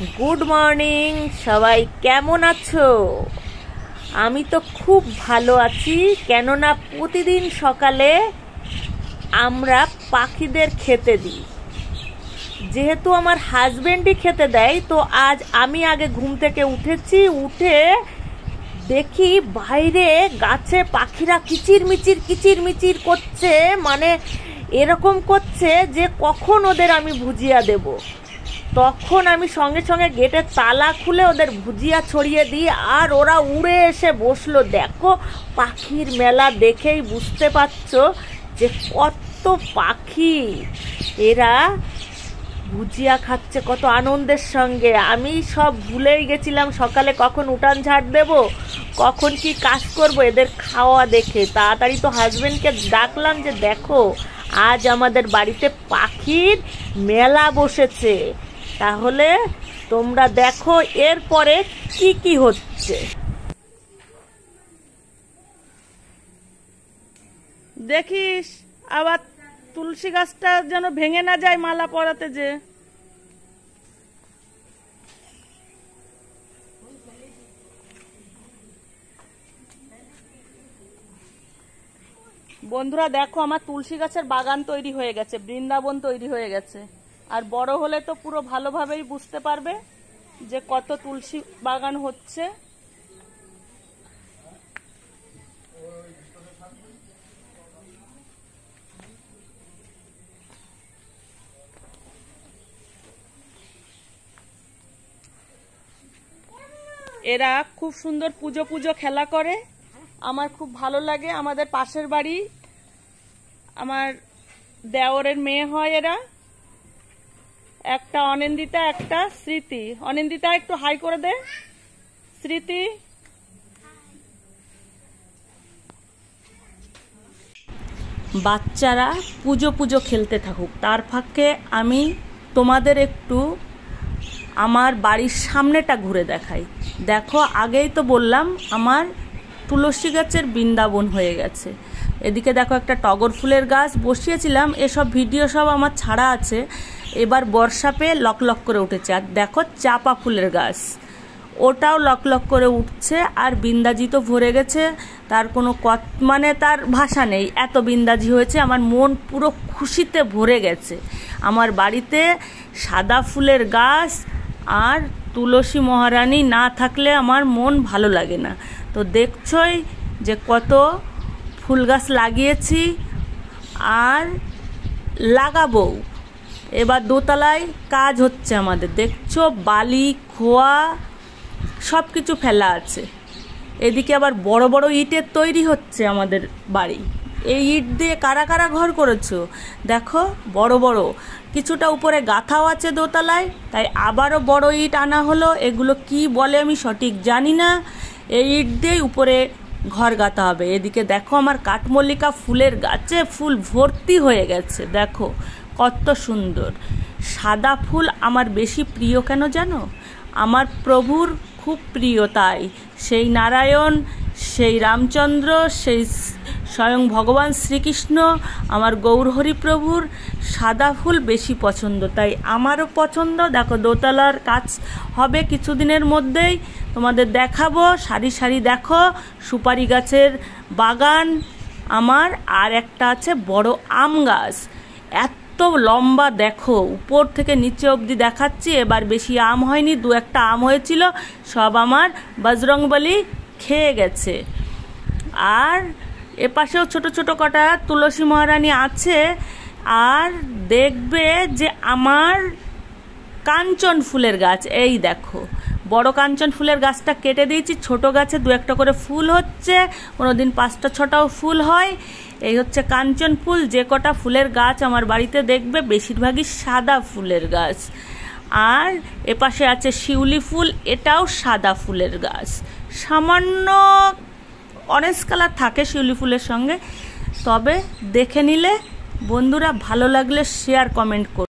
Good morning सबाई केमन आछो। आमी तो खूब भालो आछि केनना प्रतिदिन सकाले आमरा पाखिदेर खेते दी। जेहेतु आमार हाजबेंडई खेते देय तो आज आमी आगे घुम थेके उठेछि। उठे देखी बाइरे गाছে पाखिरा किचिर मिचिर करছে, माने एरकम करছে যে কখন ওদের আমি ভুজিয়া দেব। তখন আমি সঙ্গে সঙ্গে গেটের তালা খুলে ওদের ভুজিয়া ছড়িয়ে দিই আর ওরা উড়ে এসে বসলো। দেখো পাখির মেলা দেখেই বুঝতে পারছো যে কত পাখি, এরা ভুজিয়া খাচ্ছে কত আনন্দের সঙ্গে। আমি সব ভুলেই গেছিলাম সকালে কখন উঠান ঝাড় দেব, কখন কি কাজ করব এদের খাওয়া দেখে। তাড়াতাড়ি তো হাজবেন্ডকে ডাকলাম যে দেখো আজ আমাদের বাড়িতে পাখির মেলা বসেছে, তাহলে তোমরা দেখো এরপরে কি কি হচ্ছে। দেখিস আবার তুলসী গাছটা যেন ভেঙে না যায় মালা পরাতে। যে বন্ধুরা দেখো আমার তুলসী গাছের বাগান তৈরি হয়ে গেছে, বৃন্দাবন তৈরি হয়ে গেছে। আর বড় হলে তো পুরো ভালোভাবেই বুঝতে পারবে যে কত তুলসী বাগান হচ্ছে। এরা খুব সুন্দর পুজো খেলা করে, আমার খুব ভালো লাগে। আমাদের পাশের বাড়ি আমার দেওরের মেয়ে হয় এরা, একটা অনিন্দিতা একটা স্মৃতি। অনিন্দিতা একটু হাই করে দে। স্মৃতি বাচ্চারা পুজো খেলতে থাকুক, তার ফাঁকে আমি তোমাদের একটু আমার বাড়ির সামনেটা ঘুরে দেখাই। দেখো আগেই তো বললাম আমার তুলসী গাছের বৃন্দাবন হয়ে গেছে। এদিকে দেখো একটা টগর ফুলের গাছ বসিয়েছিলাম, এসব ভিডিও সব আমার ছাড়া আছে। এবার বর্ষা পেয়ে লক করে উঠেছে। আর দেখো চাপা ফুলের গাছ, ওটাও লক করে উঠছে। আর বিন্দাজি তো ভরে গেছে, তার কোনো মানে তার ভাষা নেই, এত বিন্দাজি হয়েছে। আমার মন পুরো খুশিতে ভরে গেছে। আমার বাড়িতে সাদা ফুলের গাছ আর তুলসী মহারানী না থাকলে আমার মন ভালো লাগে না। তো দেখছই যে কত ফুল গাছ লাগিয়েছি আর লাগাবো। এবার দোতলায় কাজ হচ্ছে আমাদের, দেখছো বালি খোয়া সব কিছু ফেলা আছে। এদিকে আবার বড় বড় ইটের তৈরি হচ্ছে আমাদের বাড়ি। এই ইট দিয়ে কারা কারা ঘর করেছো দেখো, বড় বড় কিছুটা উপরে গাঁথাও আছে দোতলায়, তাই আবারও বড় ইট আনা হলো। এগুলো কি বলে আমি সঠিক জানি না। এই ইট দিয়ে উপরে ঘর গাঁথা হবে। এদিকে দেখো আমার কাঠমল্লিকা ফুলের গাছে ফুল ভর্তি হয়ে গেছে, দেখো কত সুন্দর। সাদা ফুল আমার বেশি প্রিয় কেন জানো? আমার প্রভুর খুব প্রিয়, তাই সেই নারায়ণ, সেই রামচন্দ্র, সেই স্বয়ং ভগবান শ্রীকৃষ্ণ, আমার গৌরহরি প্রভুর সাদা ফুল বেশি পছন্দ, তাই আমারও পছন্দ। দেখো দোতলার কাজ হবে কিছুদিনের মধ্যেই, তোমাদের দেখাবো। সারি সারি দেখো সুপারি গাছের বাগান আমার, আর একটা আছে বড় আম গাছ, এত লম্বা দেখো, উপর থেকে নিচে অবধি দেখাচ্ছি। এবার বেশি আম হয়নি, দু একটা আম হয়েছিল, সব আমার বজরংবলী খেয়ে গেছে। আর এপাশেও ছোট ছোট কটা তুলসী মহারানী আছে। আর দেখবে যে আমার কাঞ্চন ফুলের গাছ, এই দেখো বড় কাঞ্চন ফুলের গাছটা কেটে দিয়েছি, ছোট গাছে দু একটা করে ফুল হচ্ছে, কোনোদিন 5টা 6টাও ফুল হয়। এই হচ্ছে কাঞ্চন ফুল। যে কটা ফুলের গাছ আমার বাড়িতে দেখবে বেশিরভাগই সাদা ফুলের গাছ। আর এপাশে আছে শিউলি ফুল, এটাও সাদা ফুলের গাছ, সামান্য অরেঞ্জ কালার থাকে শিউলি ফুলের সঙ্গে। তবে দেখে নিলে বন্ধুরা, ভালো লাগলে শেয়ার কমেন্ট করো।